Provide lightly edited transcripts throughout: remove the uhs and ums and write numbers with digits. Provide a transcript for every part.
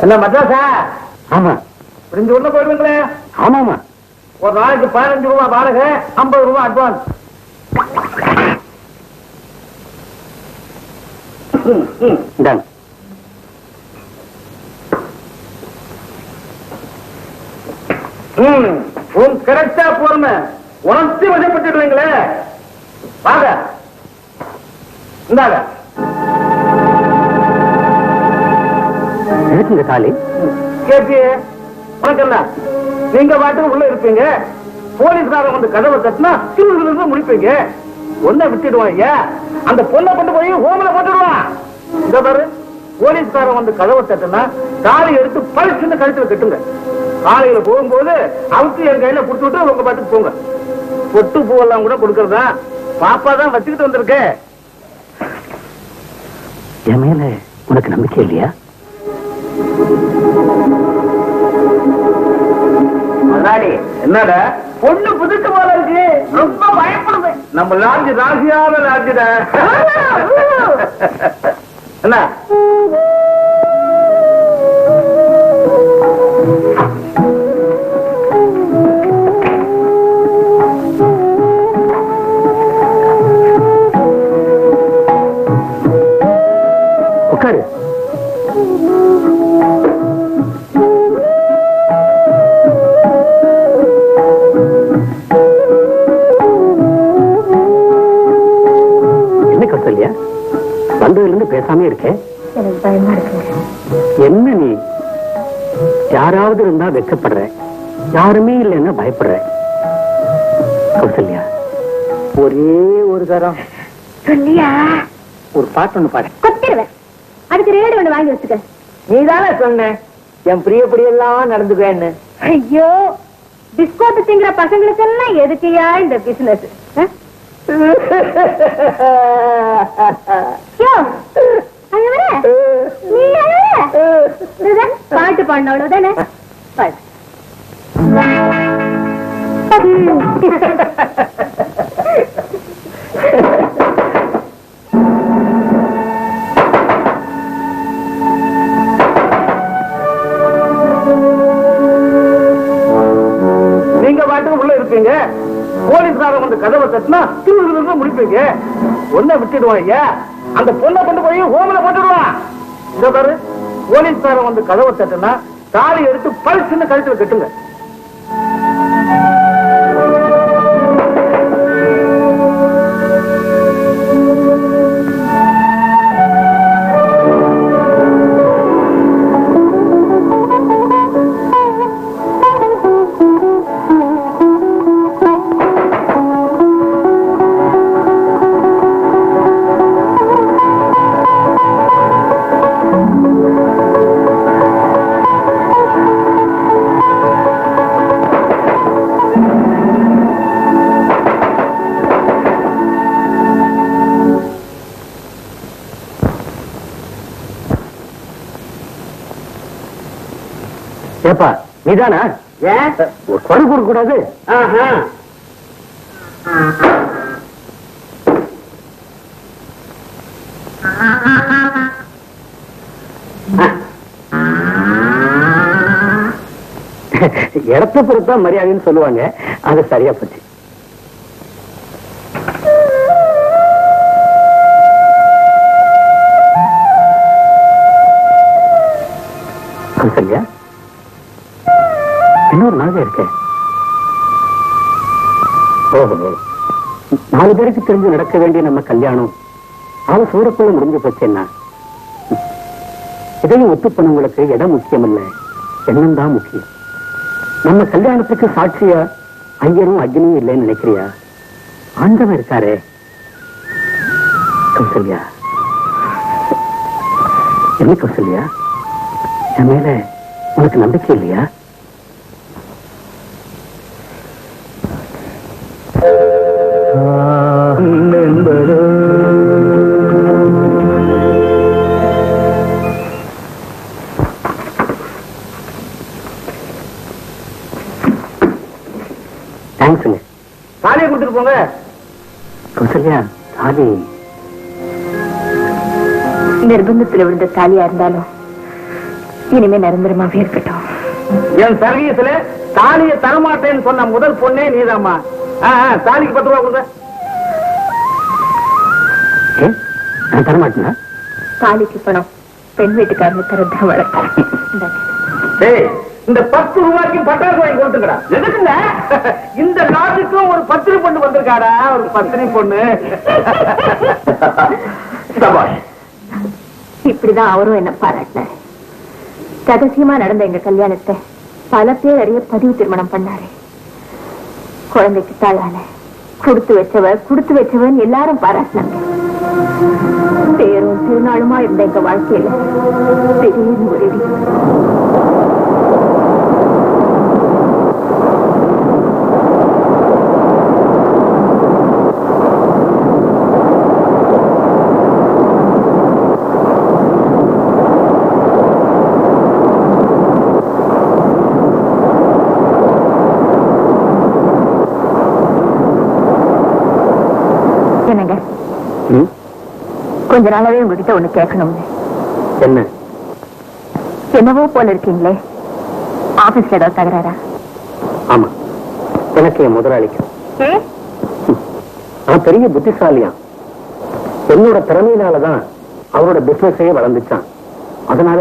என்ன மദ്രാസா? ஆமா. புரிஞ்சு உள்ள போயிடுவீங்களே? ஆமாமா. ஒரு நாளைக்கு 15 ரூபாய் வாடகை, 50 ரூபாய் அட்வான்ஸ். இந்தாங்க. கரெக்டா போறமே உணர்ச்சி வசப்பட்டுடுவீங்களே. வாங்க இந்தாங்க. எதுக்குங்க தாலி? கேப்பியே உனக்கு என்ன? நீங்க பாட்டுக்கு உள்ள இருப்பீங்க, போலீஸ்காரன் வந்து கதவை தட்டினா திருவிழா முடிப்பீங்க. ஒன்ன விட்டுடுவான். அந்த பொண்ணை கொண்டு போய் ஹோம்ல போட்டுடுவான். இந்த பாரு, போலீஸ்காரன் வந்து கதவை தட்டினா தாலி எடுத்து பழிச்சுன்னு கழுத்துல கட்டுங்க. காலையில போகும்போது அவுத்து என் கையில கொடுத்துட்டு உங்க பாட்டுக்கு போங்க. பொட்டு பூவெல்லாம் கூட கொடுக்கறதா பாப்பா தான் வச்சுக்கிட்டு வந்திருக்கேன். என் மேல உனக்கு நம்பிக்கை இல்லையா? முதலாளி, என்னடா பொண்ணு புதுக்கு போல இருக்கு, ரொம்ப பயப்படுவேன். நம்ம லாட்ஜ் ராசியான லாட்ஜ்ட. என்ன உட்காரு. என்ன கௌசல்யா, வந்ததுல இருந்து பேசாம இருக்கேன்? எனக்கு பயமா இருக்கு. என்ன நீ யாராவது இருந்தா வெக்கப்படுற, யாருமே இல்லைன்னா பயப்படுற. கௌசல்யா, ஒரே ஒரு தரம் சொல்லியா? ஒரு பாட்டு ஒண்ணு பாடு. கொத்திடுவேன். அதுக்கு ரேடு ஒண்ணு வாங்கி வச்சுக்க. நீதானே சொன்ன என் பிரியப்படி எல்லாம் நடந்துக்குவேன்னு. ஐயோ, பிஸ்கோட்டு திங்கிற பசங்களுக்கு எல்லாம் எதுக்கையா இந்த பிசினஸ்? பாட்டு பாடின அவ்வளவுதானே. நீங்க பாட்டுக்கு உள்ள இருப்பீங்க, போலீஸ்காரன் வந்து கதவை தட்டினா திருவிழா முடிப்பீங்க. ஒன்ன விட்டுடுவான். அந்த பொண்ணை கொண்டு போய் ஹோம்ல போட்டுடுவான். இந்த பாரு, போலீஸ்காரன் வந்து கதவை தட்டினா தாலி எடுத்து பழிச்சுன்னு கழுத்துல கட்டுங்க. ஏப்பா, நீதானா? ஏன் கொடு கொடுக்க கூடாது? இடத்தை பொறுத்தா மரியாதைன்னு சொல்லுவாங்க. அது சரியா போச்சு. கௌசல்யா, இன்னொரு நாள் இருக்க. ஓஹோ, 4 பேருக்கு தெரிஞ்சு நடக்க வேண்டிய நம்ம கல்யாணம் அவ சூரக்குள்ள முடிஞ்சு போச்சுன்னா, இதையும் ஒத்து பண்ணவங்களுக்கு இடம் முக்கியம் இல்ல, எண்ணம் தான் முக்கியம். நம்ம கல்யாணத்துக்கு சாட்சியா ஐயரும் அக்னியும் இல்லைன்னு நினைக்கிறியா? ஆண்டவன் இருக்காரே. கௌசல்யா, என்ன கௌசல்யா, என் மேல உனக்கு நம்பிக்கை இல்லையா? தாலியை கொடுத்துட்டு போங்க. கௌசல்யா, தாலி நிர்பந்தத்தில் விழுந்த தாலியா இருந்தாலும் இனிமே நிரந்தரமாவே இருக்கட்டும். என் சர்வீஸ்ல தாலியை தரமாட்டேன்னு சொன்ன முதல் பொண்ணே நீதாம்மா. தாலிக்கு 10 ரூபா கொடுங்க. நான் தரமாட்டேனா? தாலிக்கு பணம் பெண் வீட்டுக்காரங்க தரதான் வழக்கம். இந்த 10 ரூபாய்க்கு பட்டாசு வாங்கி கொடுத்துக்கடா. எதுக்குங்க? இந்த நாட்டுக்கும் ஒரு பத்திரி பொண்ணு வந்திருக்காடா, ஒரு பத்திரி பொண்ணு. இப்படிதான் அவரும் என்ன பாராட்டினாரு. ரகசியமா நடந்த எங்க கல்யாணத்தை பல பேர் அறிய பதிவு திருமணம் பண்ணாரு. குழந்தைக்கு தாளான கொடுத்து வச்சவன் எல்லாரும் பாராட்டினாங்க. பேரும் திருநாளுமா இருந்த எங்க வாழ்க்கையில திடீர்னு ஒரு இடி. கொஞ்ச நாளாவே உங்ககிட்ட ஒண்ணு கேட்கணும்னு. என்ன? என்னவோ போல இருக்கீங்களே, ஆபீஸ்ல ஏதாவது தகராறா? ஆமா, எனக்கு என் முதலாளிக்கும். நான் பெரிய புத்திசாலியா, என்னோட திறமையினாலதான் அவரோட பிசினஸே வளர்ந்துச்சான். அதனால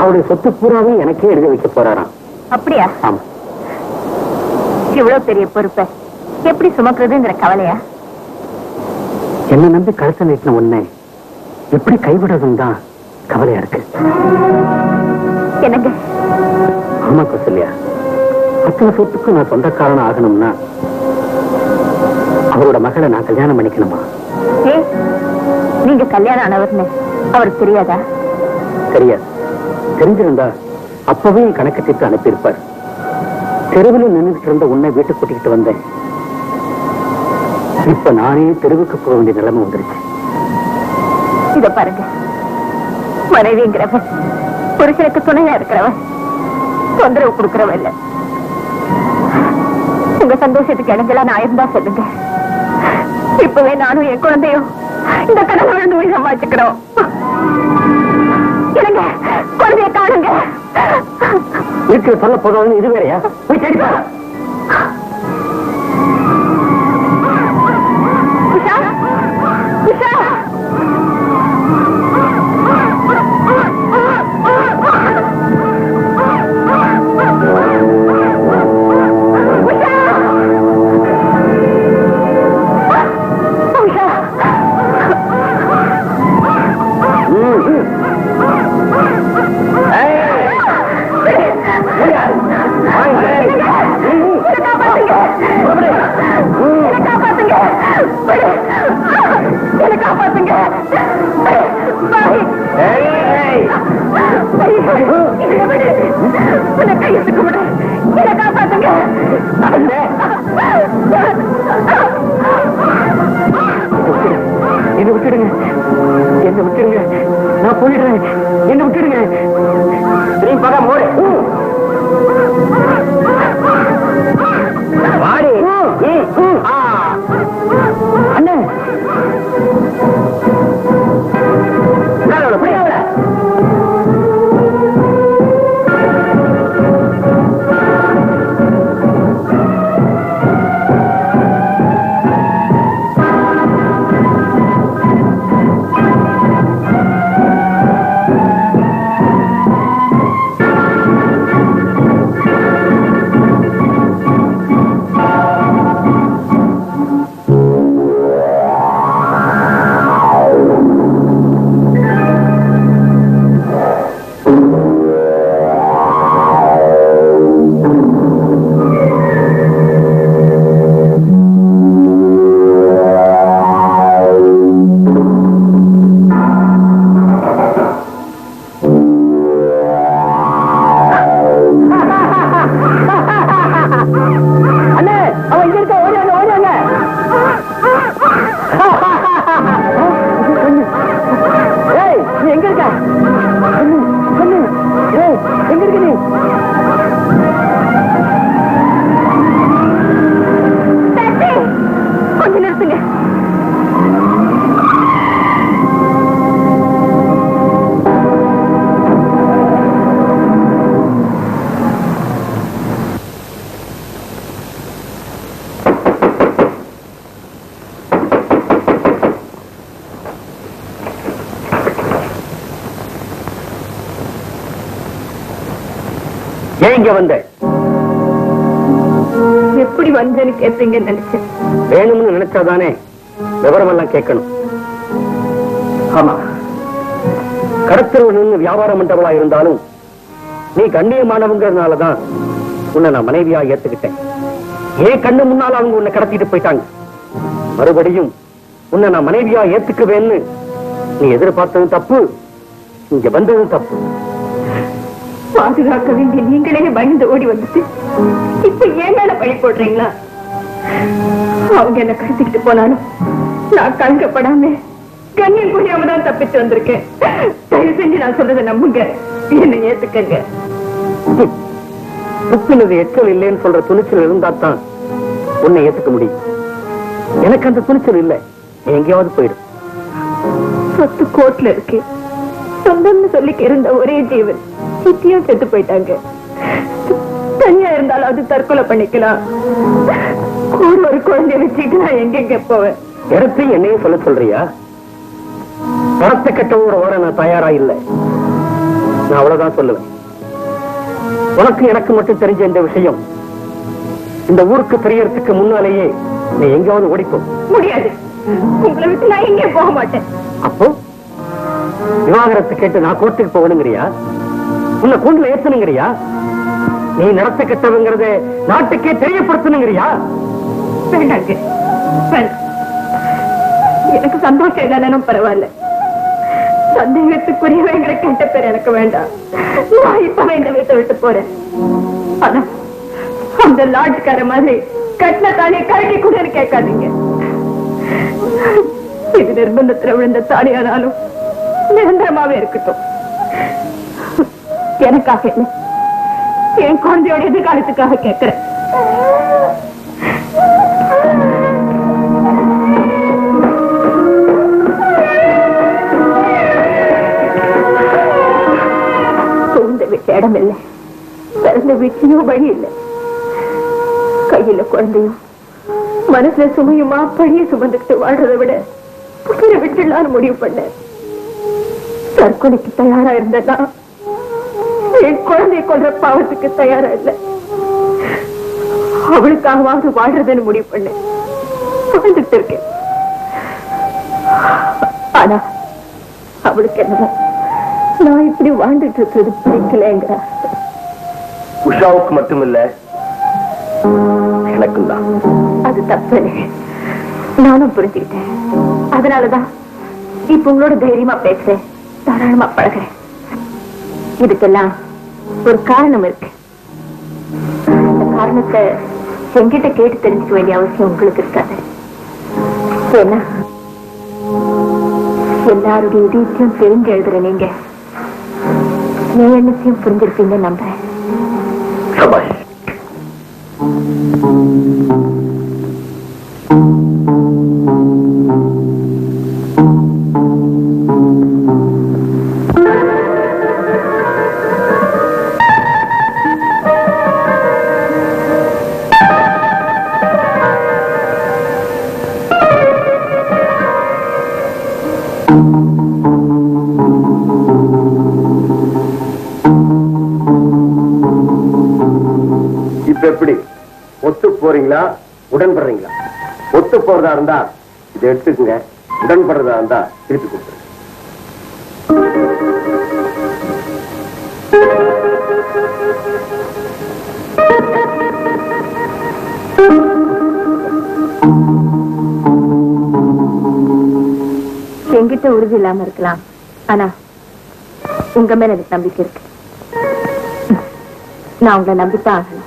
அவருடைய சொத்து பூராவே எனக்கே எழுதி வைக்க போறாராம். அப்படியா? ஆமா. இவ்வளவு பெரிய பொறுப்பை எப்படி சுமக்குறதுங்கிற கவலையா? என்ன நம்பி கழுத்தை நீட்டின உன்னை எப்படி கைவிடுறதும் தான் கவலையா இருக்கு. என்னங்க? ஆமா கௌசல்யா, அத்தனை சொத்துக்கு நான் சொந்தக்காரன் ஆகணும்னா அவரோட மகளை நான் கல்யாணம் பண்ணிக்கணுமா? நீங்க கல்யாணம் ஆனவர்னு அவருக்கு தெரியாதா? தெரியாது. தெரிஞ்சிருந்தா அப்பவே என் கணக்கு தீர்த்து அனுப்பியிருப்பார். தெருவில் நின்றுட்டு இருந்த உன்னை வீட்டுக்கு கூட்டிக்கிட்டு வந்தேன். இப்ப நானே தெருவுக்கு போக வேண்டிய நிலைமை வந்துருச்சு. இத பாருங்க, மனைவிங்கிறவன் புருஷனுக்கு துணையா இருக்கிறவன் தொந்தரவு கொடுக்கிறவன் இல்ல. உங்க சந்தோஷத்துக்கு இணங்கலா நான் இருந்தா சொல்லுங்க. இப்பவே நானும் என் குழந்தையும் இந்த கடனை விழுந்து போய் சம்பாதிச்சுக்கிறோம். இல்லைங்க, குழந்தைய காணுங்க. வீட்டுல சொல்ல போதும் இது வேறையா? போய் கேட்க. என்ன விட்டுடுங்க, என்ன விட்டுடுங்க, நான் போயிடுறேன். என்ன விட்டுடுங்க. அண்ணே ஏன் இங்க வந்த? எப்படி வந்தேன்னு கேட்பீங்கன்னு நினைச்சேன். வேணும்னு நினைச்சாதானே விவரம் எல்லாம் கேட்கணும். ஆமா, கடத்தல் நின்று வியாபாரம் பண்றவளா இருந்தாலும் நீ கண்ணியமானவங்கிறதுனாலதான் உன்னை நான் மனைவியா ஏத்துக்கிட்டேன். ஏன் கண்ணு முன்னால அவங்க உன்னை கடத்திட்டு போயிட்டாங்க. மறுபடியும் உன்னை நான் மனைவியா ஏத்துக்குவேன்னு நீ எதிர்பார்த்ததும் தப்பு, இங்க வந்ததும் தப்பு. பாதுகாக்க வேண்டிய நீங்களே பயந்து ஓடி வந்துட்டு இப்ப ஏன் மேல பழி போடுறீங்களா? அவங்க என்ன கடத்திக்கிட்டு போனாலும் நான் கலங்கப்படாம கண்ணியம் புரியாம தான் தப்பிச்சு வந்திருக்கேன். தயவு செஞ்சு நான் சொல்றதை நம்புங்க, என்னை ஏத்துக்கங்க. துப்பினது எச்சல் இல்லைன்னு சொல்ற துணிச்சல் இருந்தா தான் உன்னை ஏத்துக்க முடியும். எனக்கு அந்த துணிச்சல் இல்லை. எங்கேயாவது போயிடும். சொத்து கோர்ட்ல இருக்கு. சொந்தம்னு சொல்லிக்க இருந்த ஒரே ஜீவன் சித்தியும் செத்து போயிட்டாங்க. தனியா இருந்தாலும் அது தற்கொலை பண்ணிக்கலாம். ஒரு குழந்தைய வச்சுக்கிட்டு நான் எங்க போவேன்? இடத்தையும் என்னையும் சொல்ல சொல்றியா? பணத்தை கட்டவோட வர நான் தயாரா இல்லை. நான் அவ்வளவுதான் சொல்லுவேன். உனக்கு எனக்கு மட்டும் தெரிஞ்ச இந்த விஷயம் இந்த ஊருக்கு தெரியறதுக்கு முன்னாலேயே நீ எங்கேயாவது ஓடிப்போ. முடியாது. உங்களை விட்டு நான் எங்கேயும் போக மாட்டேன். அப்போ விவாகரத்து கேட்டு நான் கோர்ட்டுக்கு போகணுங்கிறியா? உன்னை கூண்டுல ஏத்தணுங்கிறியா? நீ நடத்த கெட்டவங்கிறத நாட்டுக்கே தெரியப்படுத்தணுங்கிறியா? வேண்டாங்க, வேண்டாம். எனக்கு சந்தோஷம் இல்லைன்னு பரவாயில்ல. சந்தேகத்துக்குரியவங்கிற கெட்ட பேர் எனக்கு வேண்டாம். நான் இப்பவே இந்த வீட்டை விட்டு போறேன். ஆனா அந்த லாட்ஜ்கார மாதிரி கட்டின தாலியை கழட்டி கூட கேட்காதீங்க. இது நிர்பந்தத்துல விழுந்த தாலியானாலும் நிரந்தரமாவே இருக்கட்டும். எனக்காக இல்லை, என் குழந்தையோட எதிர்காலத்துக்காக கேட்கிறேன். சூழ்ந்த வீட்டு இடம் இல்லை, பிறந்த வீட்டையும் வழி இல்லை. கையில குழந்தையும் மனசுல சுமையுமா பழிய சுமந்துக்கிட்டு வாழ்றதை விட புதிய விட்டுலான்னு முடிவு பண்ண. தற்கொலைக்கு தயாரா இருந்ததா என் குழந்தைய கொல்ற பாவத்துக்கு தயாரா இல்லை. அவளுக்காகவாவது வாழ்றதுன்னு முடிவு பண்ண வாழ்ந்துட்டு இருக்கேன். ஆனா அவளுக்கு என்னவோ நான் இப்படி வாழ்ந்துட்டு இருக்கிறது பிடிக்கலங்கிற. உஷாவுக்கு மட்டுமில்ல, எனக்கும் தான். அது தப்பு, நானும் புரிஞ்சுக்கிட்டேன். அதனாலதான் இப்ப உங்களோட தைரியமா பேசுறேன், தாராளமா பழகிறேன். இதுக்கெல்லாம் ஒரு காரணம் இருக்கு. அந்த காரணத்தை என்கிட்ட கேட்டு தெரிஞ்சுக்க வேண்டிய அவசியம் உங்களுக்கு இருக்காது. ஏன்னா எல்லாருடைய இதயத்தையும் தெரிஞ்சு எழுதுற நீங்க என் எண்ணத்தையும் புரிஞ்சிருப்பீங்கன்னு நம்புறேன். எப்படி ஒத்து போறீங்களா, உடன்படுறீங்களா? ஒத்து போறதா இருந்தா இதை எடுத்துக்குங்க, உடன்படுறதா இருந்தா திருப்பி கொடுத்துருங்க. என்கிட்ட உறுதி இல்லாம இருக்கலாம், ஆனா உங்க மேல எனக்கு நம்பிக்கை இருக்கு. நான் உங்களை நம்பித்தான் ஆகணும்.